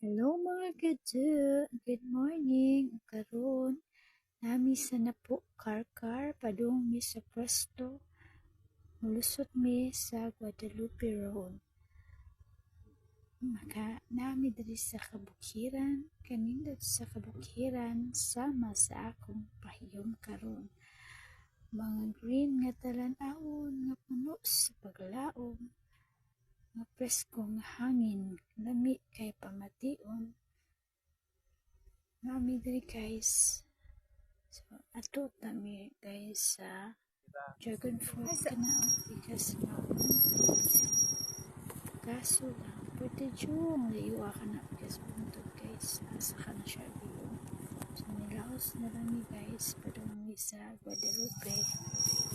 Hello mga kadyo! Good morning! Karon nami sa napo karkar padung mi sa pwesto. Mulusot mi sa Guadalupe Road. Maka nami diri sa kabukiran, kanindot sa kabukiran sama sa akong pahiyom karon. Mga green nga talan-awon nga puno sa paglaom. Nga preskong hangin, lami kay pamation. Nami diri guys. So, ato tami guys sa dragon fruit kana because kaso lang pwede yung layuwa ka na because buntod guys asa ka na siya view. So nilaos na lang ni guys padung sa Guadalupe.